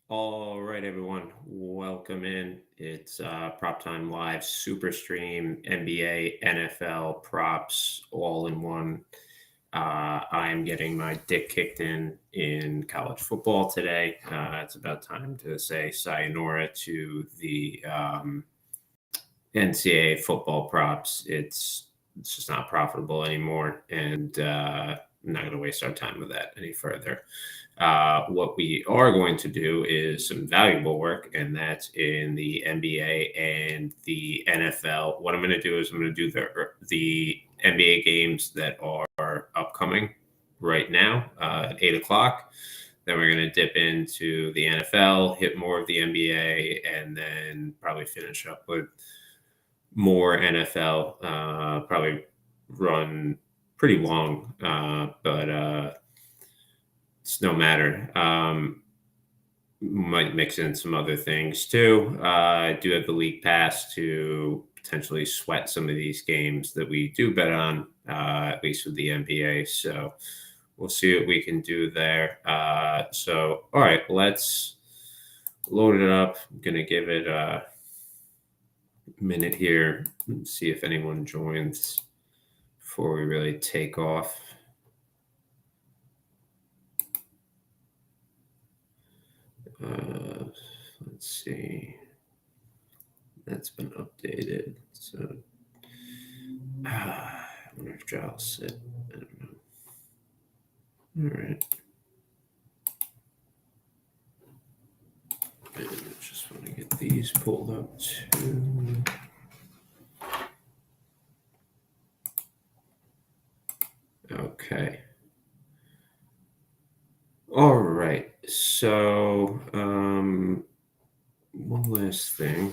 All right, everyone, welcome in. It's Prop Time Live, Superstream, NBA, NFL, props, all in one. I am getting my dick kicked in college football today. It's about time to say sayonara to the NCAA football props. It's just not profitable anymore, and I'm not going to waste our time with that any further. What we are going to do is some valuable work, and that's in the NBA and the NFL. What I'm going to do is I'm going to do the NBA games that are upcoming right now at 8 o'clock. Then we're going to dip into the NFL, hit more of the NBA, and then probably finish up with more NFL. Probably run pretty long, but it's no matter. Might mix in some other things too. I do have the league pass to potentially sweat some of these games that we do bet on, at least with the NBA. So we'll see what we can do there. All right, let's load it up. I'm going to give it a minute here and see if anyone joins before we really take off. Let's see. That's been updated. So I wonder if Giles sit. I don't know. All right. And I just want to get these pulled up too. Okay. All right. So one last thing.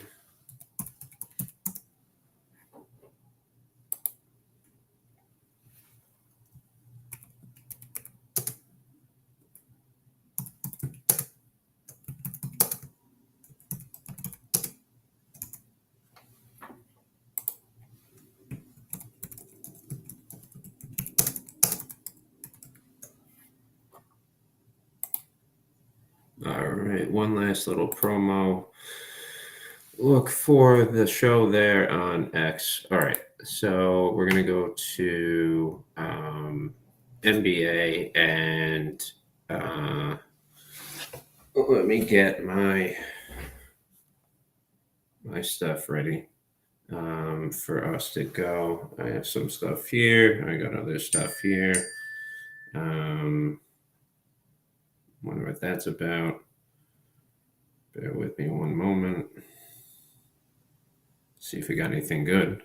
All right, one last little promo. Look for the show there on X. All right, so we're gonna go to NBA and let me get my stuff ready for us to go. I have some stuff here. I got other stuff here. Wonder what that's about. Bear with me one moment. See if we got anything good.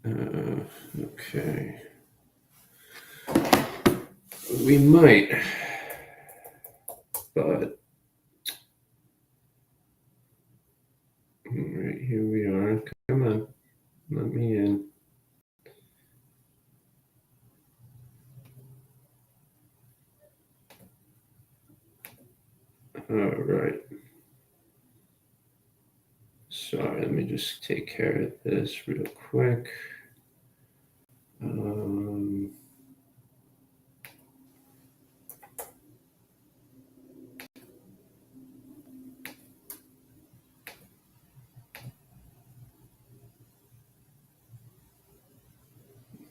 Okay. We might, but all right, here we are. Come on, let me in. All right. Sorry, let me just take care of this real quick.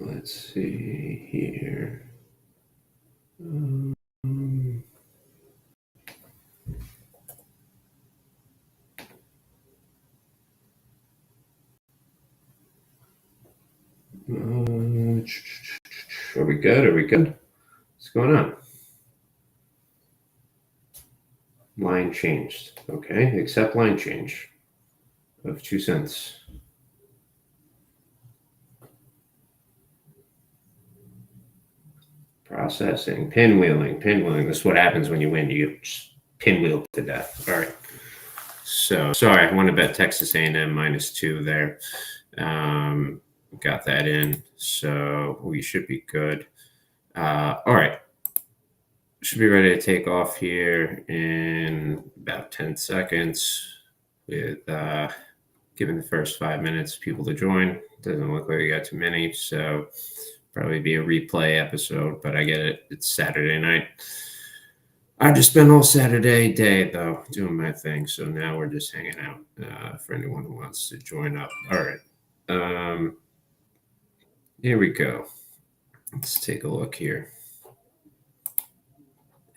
Let's see here. Are we good? Are we good? What's going on? Line changed. Okay, accept line change of 2 cents. Processing, pinwheeling. This is what happens when you win. You get pinwheeled to death. All right. So sorry, I want to bet Texas A&M -2 there. Got that in, so we should be good. All right. Should be ready to take off here in about 10 seconds with giving the first 5 minutes people to join. Doesn't look like we got too many, so Probably be a replay episode, but I get it. It's Saturday night. I just spent all Saturday day though doing my thing, so now we're just hanging out for anyone who wants to join up. All right, here we go. Let's take a look here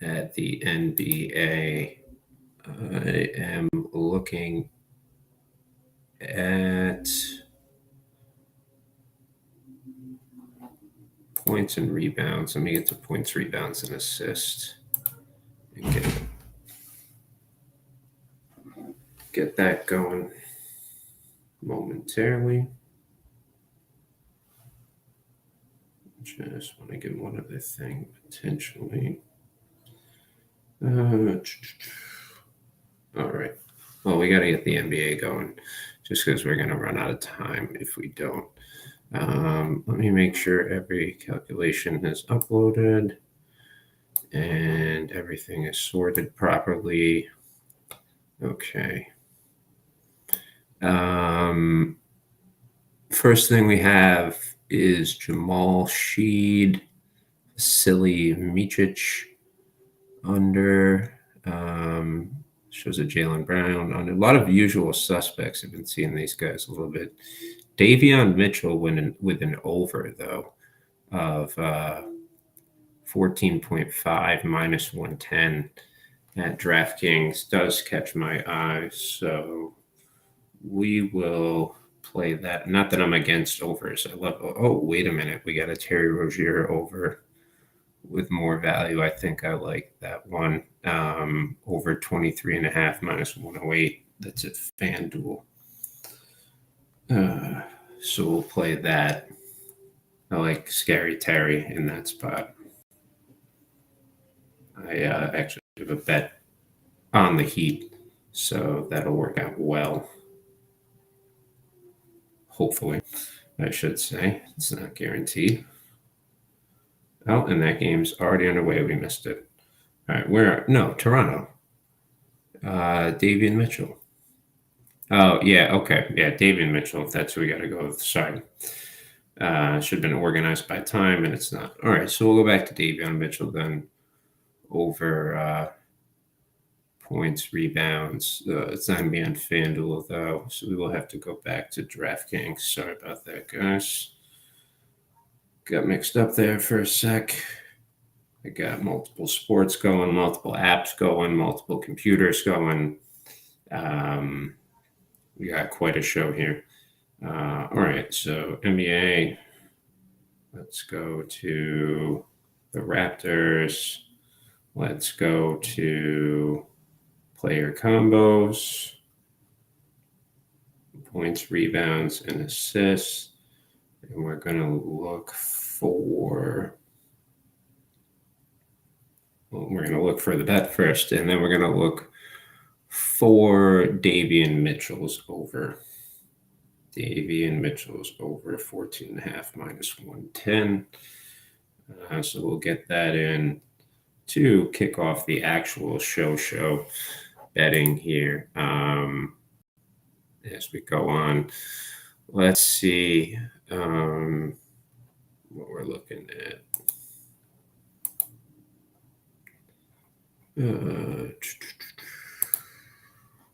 at the NBA. I am looking at points and rebounds. Let me get to points, rebounds, and assists. And get that going momentarily. Just want to get one other thing potentially. All right. Well, we got to get the NBA going just because we're going to run out of time if we don't. Let me make sure every calculation is uploaded and everything is sorted properly. Okay. First thing we have is Jamal Sheed, Vasily Micic under. Shows a Jaylen Brown on a lot of usual suspects. I've been seeing these guys a little bit. Davion Mitchell with an over though of 14.5 minus 110 at DraftKings does catch my eye, so we will play that. Not that I'm against overs. I love. Oh, wait a minute, we got a Terry Rozier over with more value. I think I like that one. Over 23.5 minus 108. That's at FanDuel. So we'll play that. I like Scary Terry in that spot. I actually have a bet on the Heat, so that'll work out well. Hopefully, I should say. It's not guaranteed. Oh, and that game's already underway. We missed it. All right, no, Toronto. Davion Mitchell. Oh, yeah, okay. Yeah, Davion Mitchell. That's who we got to go with. Sorry. Should have been organized by time, and it's not. All right, so we'll go back to Davion Mitchell then over points, rebounds. It's not going to be on FanDuel, though, so we will have to go back to DraftKings. Sorry about that, guys. Got mixed up there for a sec. I got multiple sports going, multiple apps going, multiple computers going. We got quite a show here. All right, so NBA. Let's go to the Raptors. Let's go to player combos, points, rebounds, and assists. And we're going to look for the bet first, and then we're going to look for Davion Mitchell's over. Davion Mitchell's over 14.5 minus 110. So we'll get that in to kick off the actual show betting here as we go on. Let's see what we're looking at.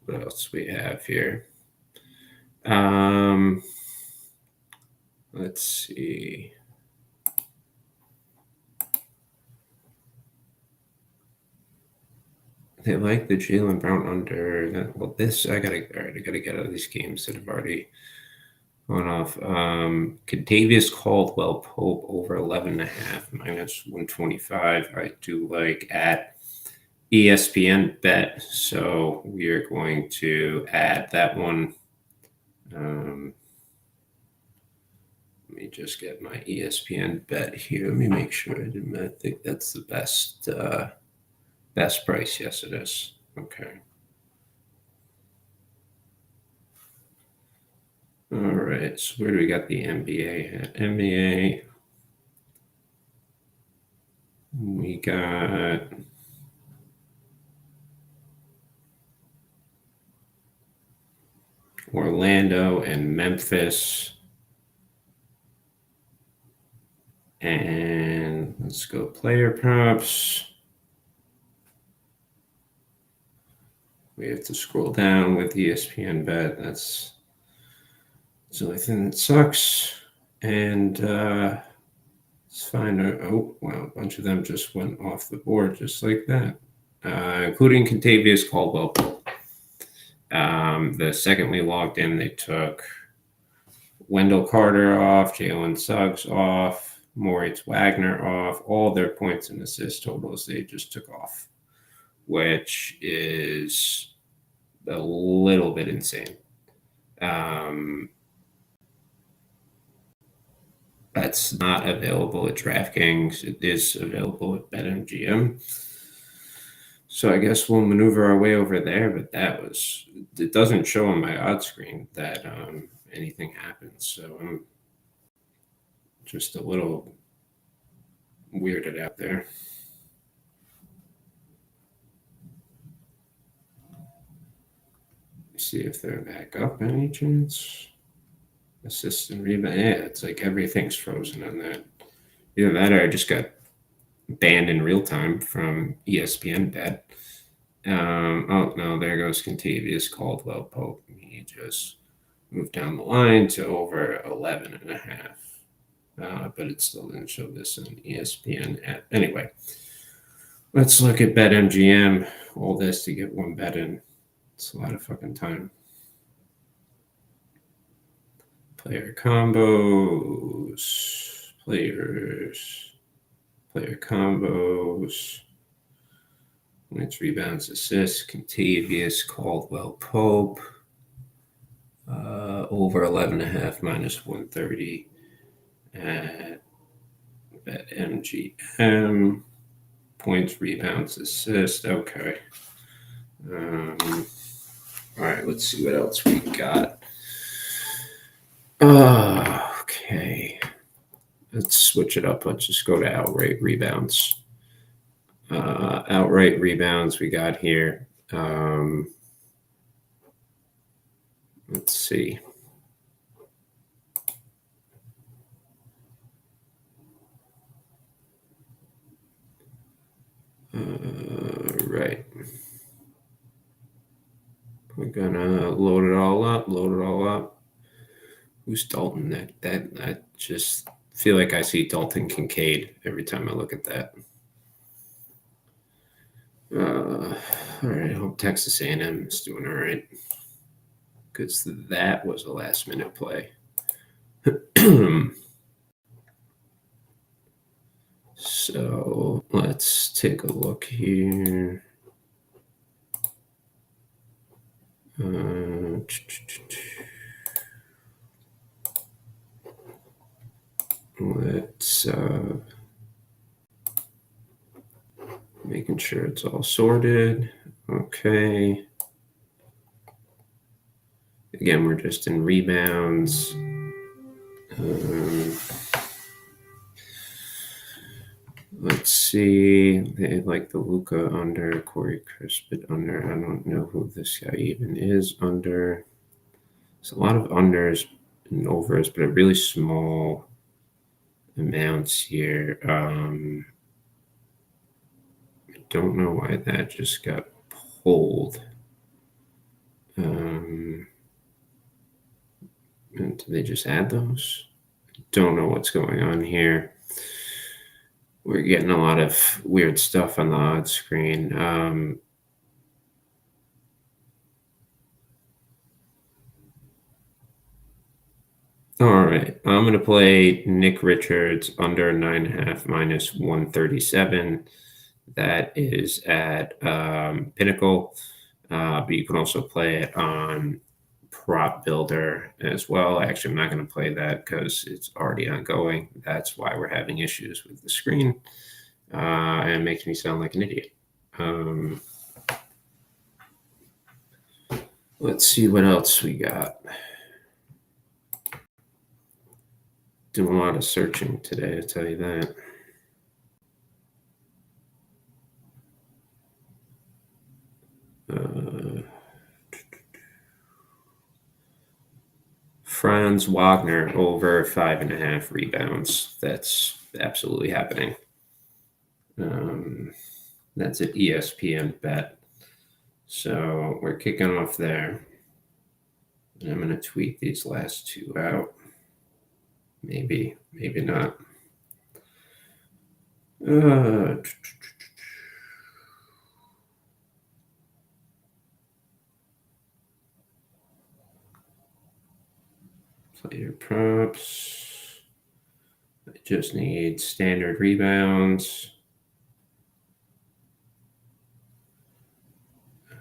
What else we have here? Let's see. They like the Jaylen Brown under. Well, this I gotta get out of these games that have already gone off. Kentavious Caldwell Pope over 11.5 minus 125. I do like at ESPN bet, so we are going to add that one. Let me just get my ESPN bet here. Let me make sure I didn't. I think that's the best price. Yes, it is. Okay. All right. So where do we got the NBA at? NBA. We got Orlando and Memphis And let's go player props. We have to scroll down with ESPN bet. That's the only thing that sucks. And let's find out. Oh, wow, a bunch of them just went off the board just like that, including Contavious Caldwell. The second we logged in, they took Wendell Carter off, Jalen Suggs off, Moritz Wagner off. All their points and assist totals they just took off, which is a little bit insane. That's not available at DraftKings. It is available at BetMGM. So I guess we'll maneuver our way over there, but it doesn't show on my odds screen that anything happens. So I'm just a little weirded out there. See if they're back up any chance. Assist and rebound. Yeah, it's like everything's frozen on that. Either that or I just got banned in real time from ESPN bet. Oh no, there goes Contavious Caldwell Pope. He just moved down the line to over 11.5. But it still didn't show this on ESPN app. Anyway, let's look at BetMGM. All this to get one bet in. It's a lot of fucking time. Player combos, player combos, points, rebounds, assists, Contavious Caldwell Pope, over 11.5 minus 130 at BetMGM, points, rebounds, assists. Okay. All right, let's see what else we got. Okay. Let's switch it up. Let's just go to outright rebounds. Outright rebounds we got here. Let's see. Right. We're gonna load it all up. Who's Dalton? I just feel like I see Dalton Kincaid every time I look at that. All right. I hope Texas A&M is doing all right, because that was a last minute play. So let's take a look here. Let's making sure it's all sorted. Okay. Again, we're just in rebounds. Let's see. They like the Luka under, Corey Crispin under. I don't know who this guy even is under. There's a lot of unders and overs, but a really small amounts here. I don't know why that just got pulled. And did they just add those? Don't know what's going on here. We're getting a lot of weird stuff on the odds screen. All right, I'm going to play Nick Richards under 9.5 minus 137. That is at Pinnacle, but you can also play it on Prop Builder as well. Actually, I'm not going to play that because it's already ongoing. That's why we're having issues with the screen, and it makes me sound like an idiot. Let's see what else we got. Doing a lot of searching today, to tell you that. Franz Wagner over 5.5 rebounds. That's absolutely happening. That's an ESPN bet. So we're kicking off there. And I'm going to tweet these last two out. Maybe not. Player props. I just need standard rebounds.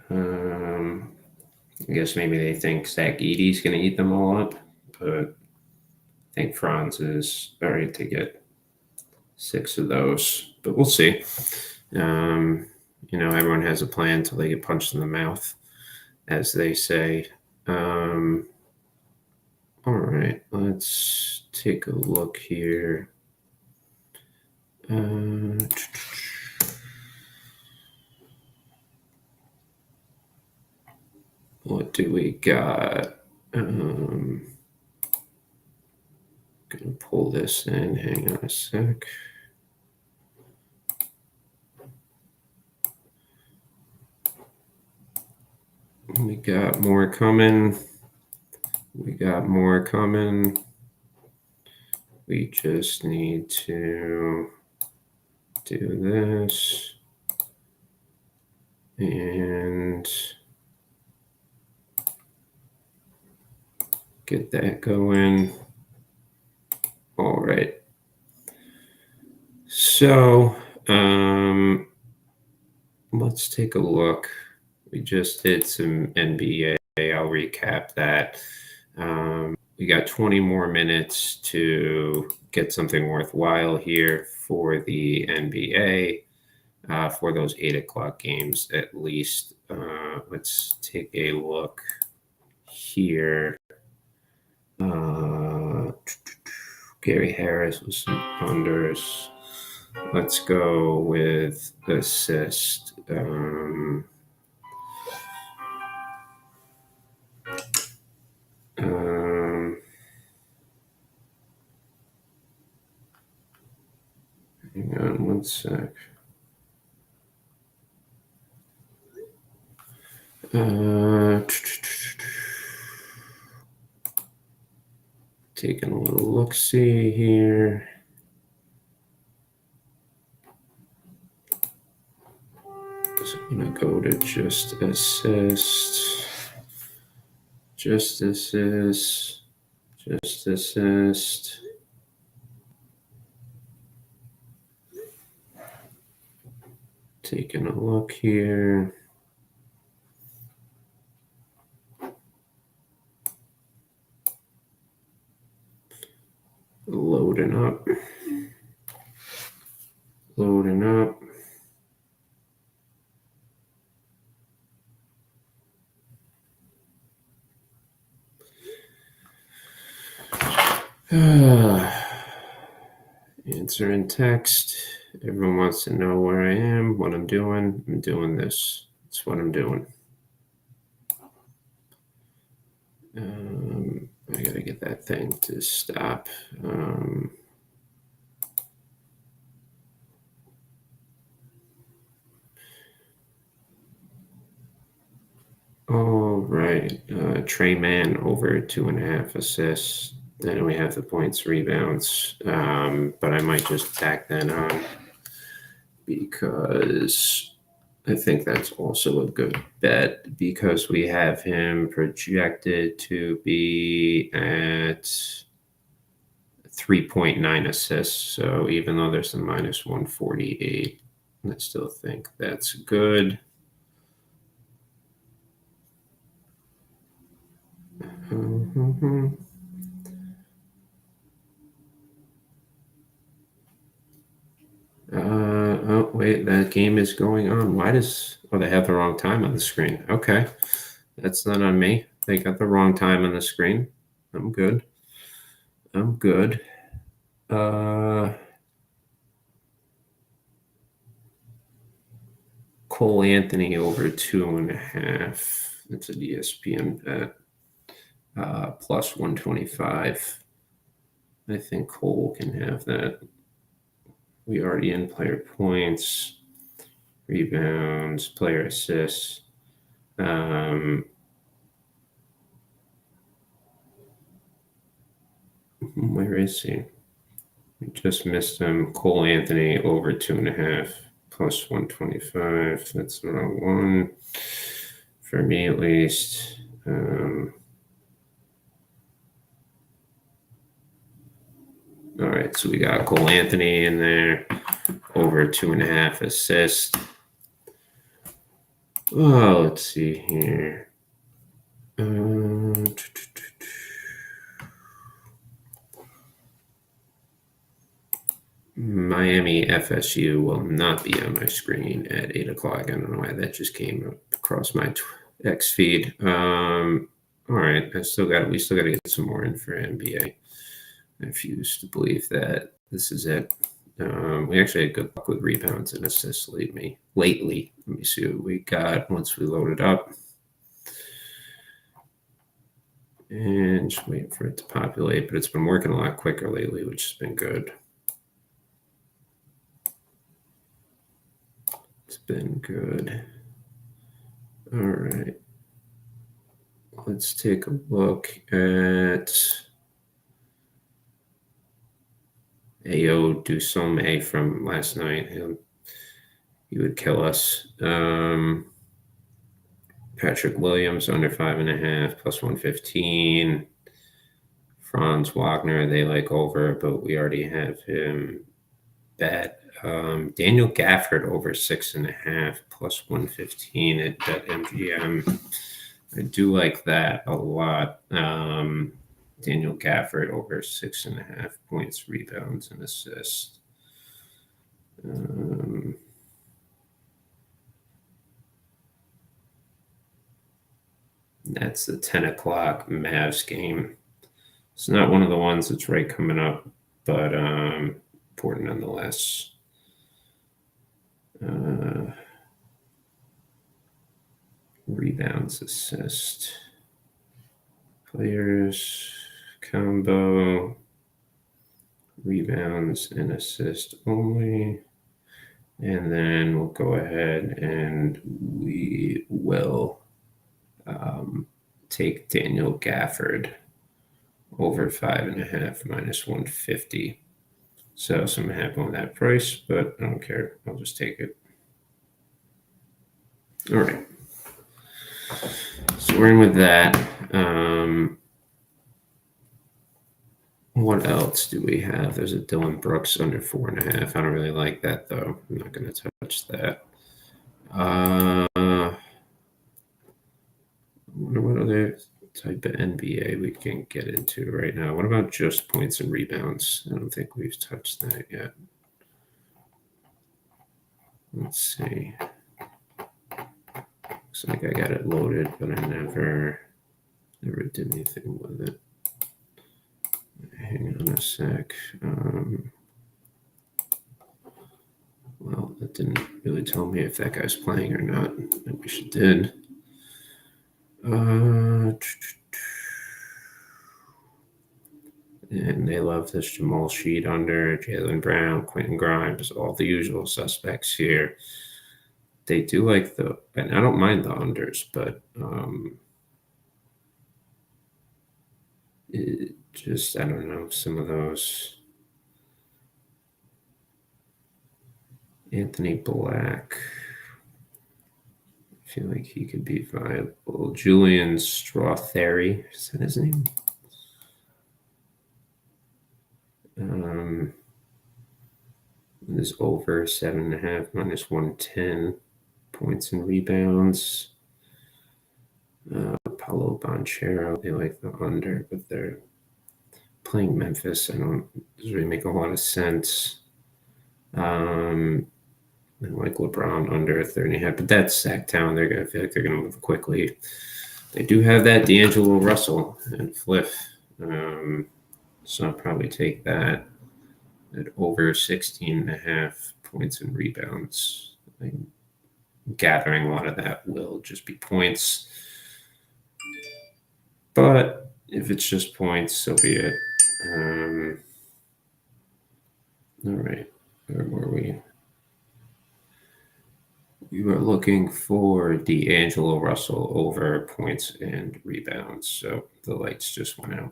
I guess maybe they think Zach Edey's going to eat them all up, but I think Franz is all right to get 6 of those, but we'll see. Everyone has a plan until they get punched in the mouth, as they say. All right, let's take a look here. What do we got? Gonna pull this in. Hang on a sec. We got more coming. We just need to do this and get that going. All right. So let's take a look. We just did some NBA. I'll recap that. We got 20 more minutes to get something worthwhile here for the NBA, for those 8 o'clock games at least. Let's take a look here. Gary Harris with some unders. Let's go with assist. Hang on one sec. Taking a little look-see here. So I'm going to go to just assist. Just assist. Taking a look here. Loading up. Answer in text. Everyone wants to know where I am, what I'm doing. I'm doing this. That's what I'm doing. I gotta get that thing to stop. All right. Trey Mann over 2.5 assists. Then we have the points, rebounds. But I might just tack that on because I think that's also a good bet because we have him projected to be at 3.9 assists. So even though there's a minus 148, I still think that's good. Oh, wait, that game is going on. They have the wrong time on the screen. Okay. That's not on me. They got the wrong time on the screen. I'm good. Cole Anthony over 2.5. That's an ESPN bet. Plus 125. I think Cole can have that. We already in player points, rebounds, player assists. Where is he? We just missed him. Cole Anthony over 2.5 plus 125. That's the wrong one for me, at least. All right, so we got Cole Anthony in there, over 2.5 assists. Oh, let's see here. Miami FSU will not be on my screen at 8 o'clock. I don't know why that just came across my X feed. All right, we still got to get some more in for NBA. I refuse to believe that this is it. We actually had good luck with rebounds and assists lately. Let me see what we got once we load it up. And just waiting for it to populate, but it's been working a lot quicker lately, which has been good. It's been good. All right. Let's take a look at Ayo Dusome from last night. He would kill us. Patrick Williams under 5.5 plus 115. Franz Wagner, they like over, but we already have him bet. Daniel Gafford over 6.5 plus 115 at BetMGM. I do like that a lot. Daniel Gafford over 6.5 points, rebounds, and assists. That's the 10 o'clock Mavs game. It's not one of the ones that's right coming up, but important nonetheless. Rebounds, assist, players, combo, rebounds and assist only. And then we'll go ahead and we will take Daniel Gafford over 5.5 minus 150. So something happened with that price, but I don't care. I'll just take it. All right. So we're in with that. What else do we have? There's a Dylan Brooks under 4.5. I don't really like that, though. I'm not going to touch that. I wonder what other type of NBA we can get into right now. What about just points and rebounds? I don't think we've touched that yet. Let's see. Looks like I got it loaded, but I never did anything with it. Hang on a sec. Well, that didn't really tell me if that guy's playing or not. I wish it did. And they love this Jamal Sheed under, Jaylen Brown, Quentin Grimes, all the usual suspects here. They do like and I don't mind the unders, but it just, I don't know, some of those. Anthony Black, I feel like he could be viable. Julian Strawberry, is that his name? Is over 7.5 minus 110 points and rebounds. Paulo Banchero, they like the under, but they're playing Memphis. Doesn't really make a lot of sense. And like LeBron under 30.5, but that's Sacktown. I feel like they're gonna move quickly. They do have that D'Angelo Russell and Fliff. So I'll probably take that at over 16.5 points and rebounds. I'm gathering a lot of that will just be points. But if it's just points, so be it. All right. Where were we? We were looking for D'Angelo Russell over points and rebounds. So the lights just went out.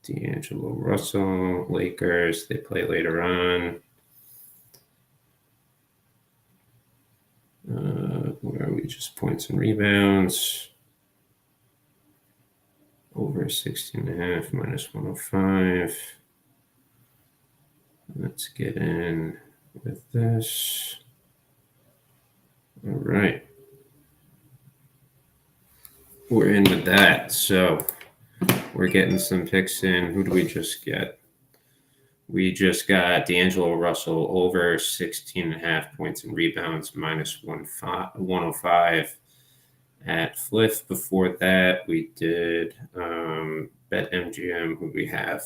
D'Angelo Russell, Lakers, they play later on. Where are we? Just points and rebounds. Over 16.5 minus 105. Let's get in with this. All right. We're in with that. So we're getting some picks in. Who do we just get? We just got D'Angelo Russell over 16.5 points and rebounds minus 105 at Fliff. Before that, we did BetMGM. Who do we have?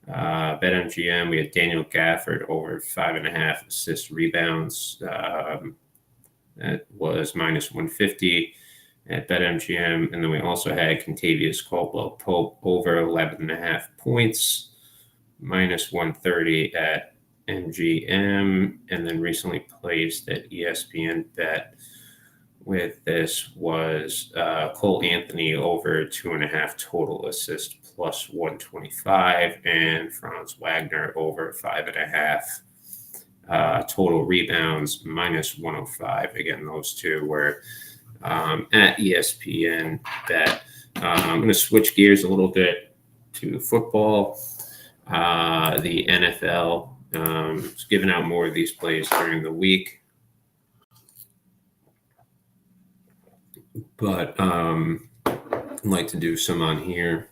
BetMGM, we had Daniel Gafford over 5.5 assist rebounds. That was minus 150 at BetMGM. And then we also had Contavious Caldwell Pope over 11.5 points, minus 130 at MGM. And then recently placed at ESPN Bet with this was Cole Anthony over 2.5 total assists plus 125, and Franz Wagner over 5.5 total rebounds minus 105. Again, those two were at ESPN Bet. I'm going to switch gears a little bit to football. The NFL is giving out more of these plays during the week. But I'd like to do some on here,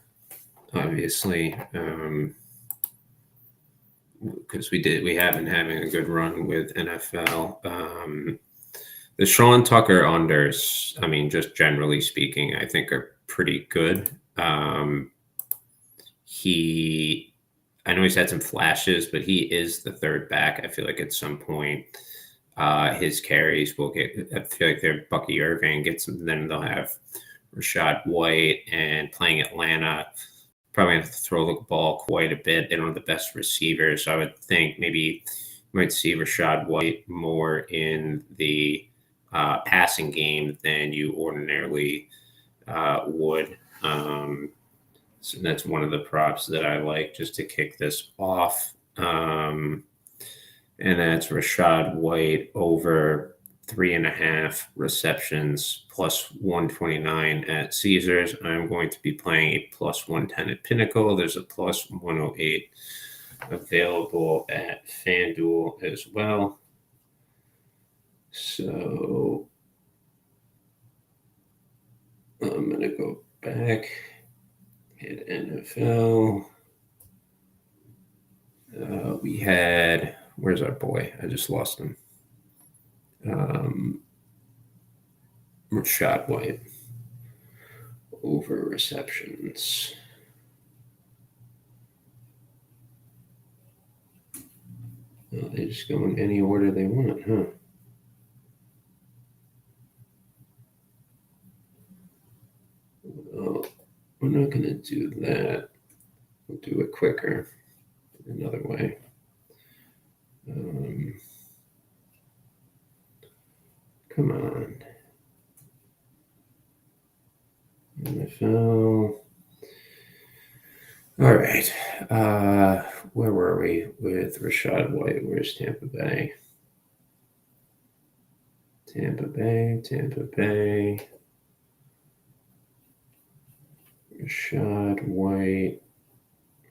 obviously, because we have been having a good run with NFL. The Sean Tucker unders, I mean, just generally speaking, I think are pretty good. I know he's had some flashes, but he is the third back. I feel like at some point his carries will get, I feel like they're Bucky Irving gets them, then they'll have Rashad White, and playing Atlanta, probably have to throw the ball quite a bit. They don't have the best receivers. So I would think maybe you might see Rashad White more in the passing game than you ordinarily would. So that's one of the props that I like just to kick this off. And that's Rashad White over 3.5 receptions plus 129 at Caesars. I'm going to be playing a plus 110 at Pinnacle. There's a plus 108 available at FanDuel as well. So I'm going to go back, hit NFL. We had, where's our boy? I just lost him. Rashad White over receptions. Well, they just go in any order they want, huh? Well, we're not going to do that. We'll do it quicker another way. Come on. NFL. All right. Where were we with Rashad White? Where's Tampa Bay? Tampa Bay. Rashad White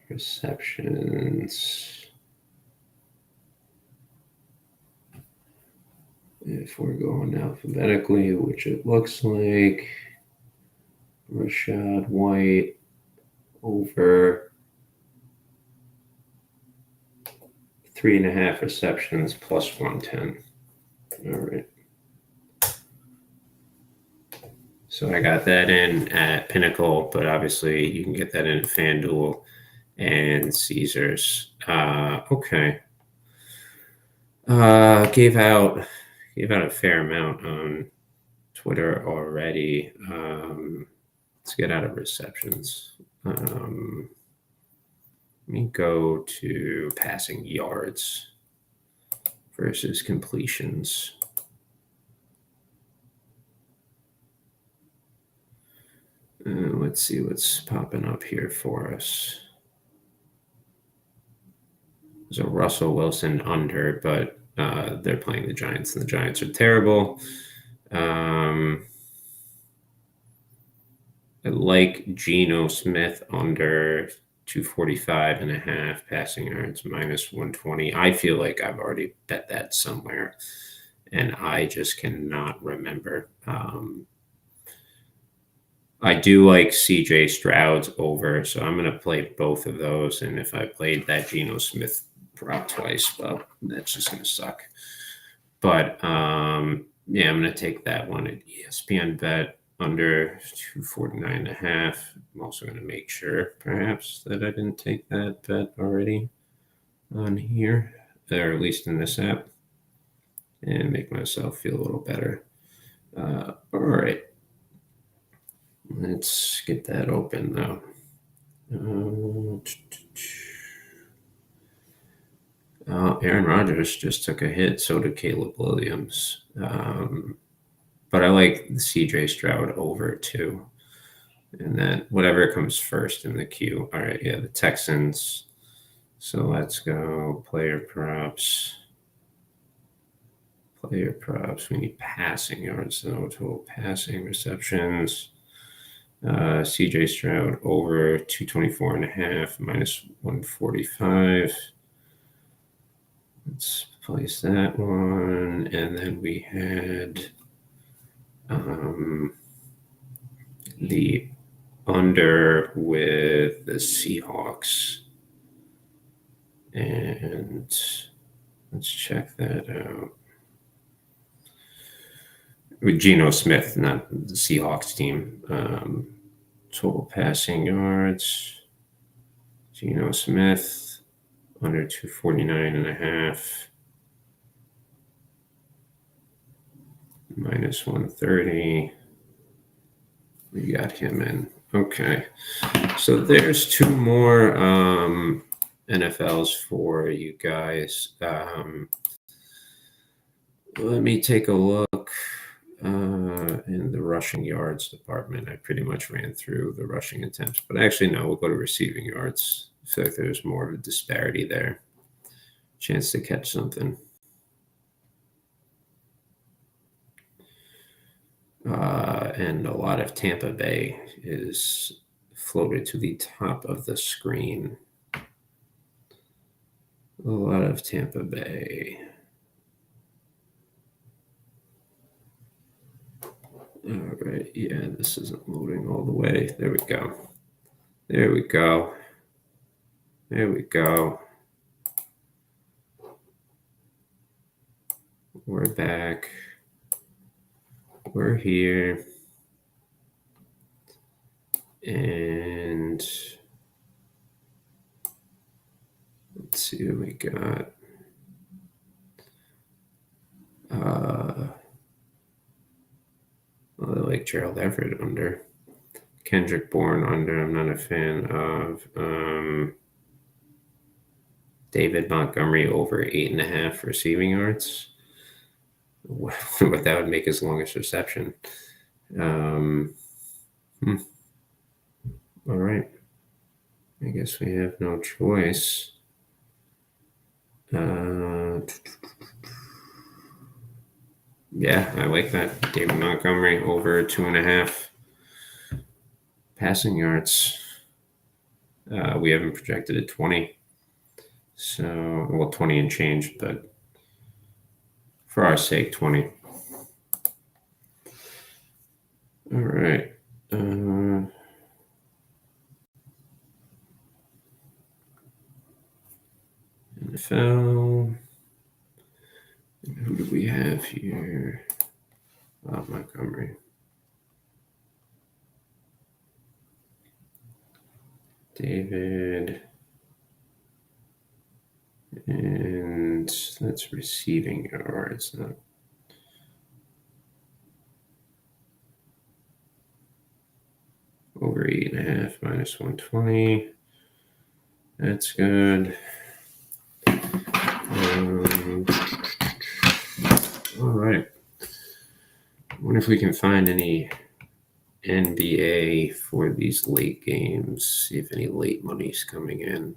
receptions. If we're going alphabetically, which it looks like, Rashad White over 3.5 receptions plus 110. All right. So I got that in at Pinnacle, but obviously you can get that in at FanDuel and Caesars. Okay. Gave out a fair amount on Twitter already. Let's get out of receptions. Let me go to passing yards. versus completions. Let's see what's popping up here for us. There's a Russell Wilson under, but they're playing the Giants, and the Giants are terrible. I like Geno Smith under 245.5 passing yards, minus 120. I feel like I've already bet that somewhere, and I just cannot remember. I do like CJ Stroud's over, so I'm going to play both of those. And if I played that Geno Smith prop twice, well, that's just going to suck. But yeah, I'm going to take that one at ESPN bet under 249.5. I'm also going to make sure, perhaps, that I didn't take that bet already on here, or at least in this app, and make myself feel a little better. All right. Let's get that open though. Aaron Rodgers just took a hit. So did Caleb Williams. But I like the CJ Stroud over too. And then whatever comes first in the queue. All right, yeah, the Texans. So let's go player props. Player props. We need passing yards, though. Total passing receptions. CJ Stroud over 224.5, minus 145. Let's place that one. And then we had the under with the Seahawks. And let's check that out. With Geno Smith, not the Seahawks team. Total passing yards. Geno Smith under 249.5. Minus 130. We got him in. Okay. So there's two more NFLs for you guys. Let me take a look in the rushing yards department. I pretty much ran through the rushing attempts, but actually, no, we'll go to receiving yards. I feel like there's more of a disparity there. Chance to catch something. And a lot of Tampa Bay is floated to the top of the screen. A lot of Tampa Bay. All right, yeah, this isn't loading all the way. There we go. There we go. There we go. We're back. We're here. And let's see what we got. Well, I like Gerald Everett under. Kendrick Bourne under. I'm not a fan of. David Montgomery over 8.5 receiving yards. What that would make his longest reception. All right. I guess we have no choice. Yeah, I like that. David Montgomery over 2.5 passing yards. We haven't projected at 20. So, well, 20 and change, but for our sake, 20. All right. NFL. Who do we have here? Montgomery. David. And that's receiving yards, not over 8.5, minus 120. That's good. All right. I wonder if we can find any NBA for these late games. See if any late money's coming in.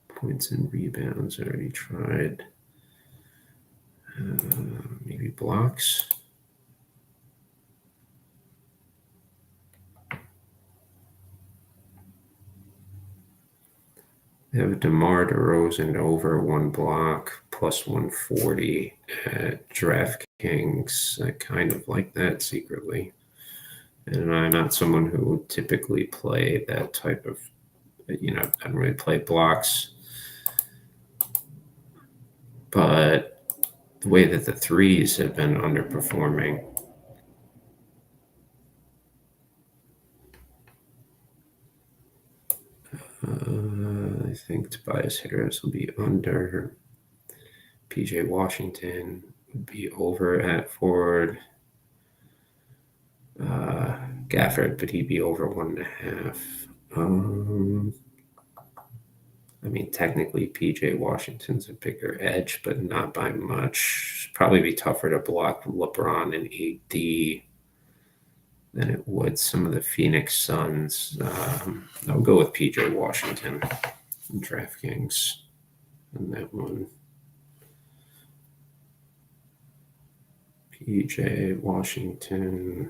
Points and rebounds, I already tried. Maybe blocks. I have DeMar DeRozan over 1 block plus 140 at DraftKings. I kind of like that secretly. And I'm not someone who would typically play that type of, I don't really play blocks. But the way that the threes have been underperforming, I think Tobias Harris will be under. PJ Washington would be over at forward. Gafford, but he'd be over 1.5. I mean, technically, PJ Washington's a bigger edge, but not by much. Probably be tougher to block LeBron and AD than it would some of the Phoenix Suns. I'll go with PJ Washington and DraftKings on that one. PJ Washington.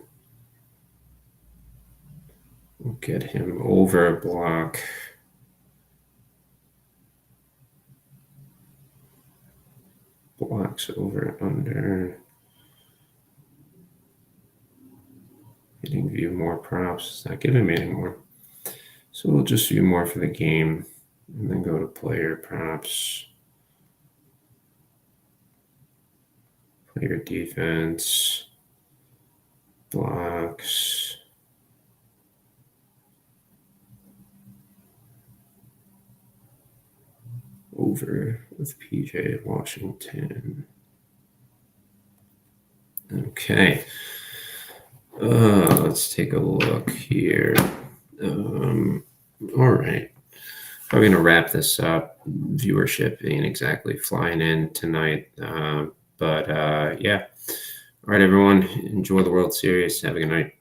We'll get him over a block. Blocks over under. Hitting view more props. It's not giving me anymore. So we'll just view more for the game and then go to player props. Player defense. Blocks. Over with PJ Washington. Okay. Let's take a look here. All right. Probably going to wrap this up. Viewership ain't exactly flying in tonight. But yeah. All right, everyone. Enjoy the World Series. Have a good night.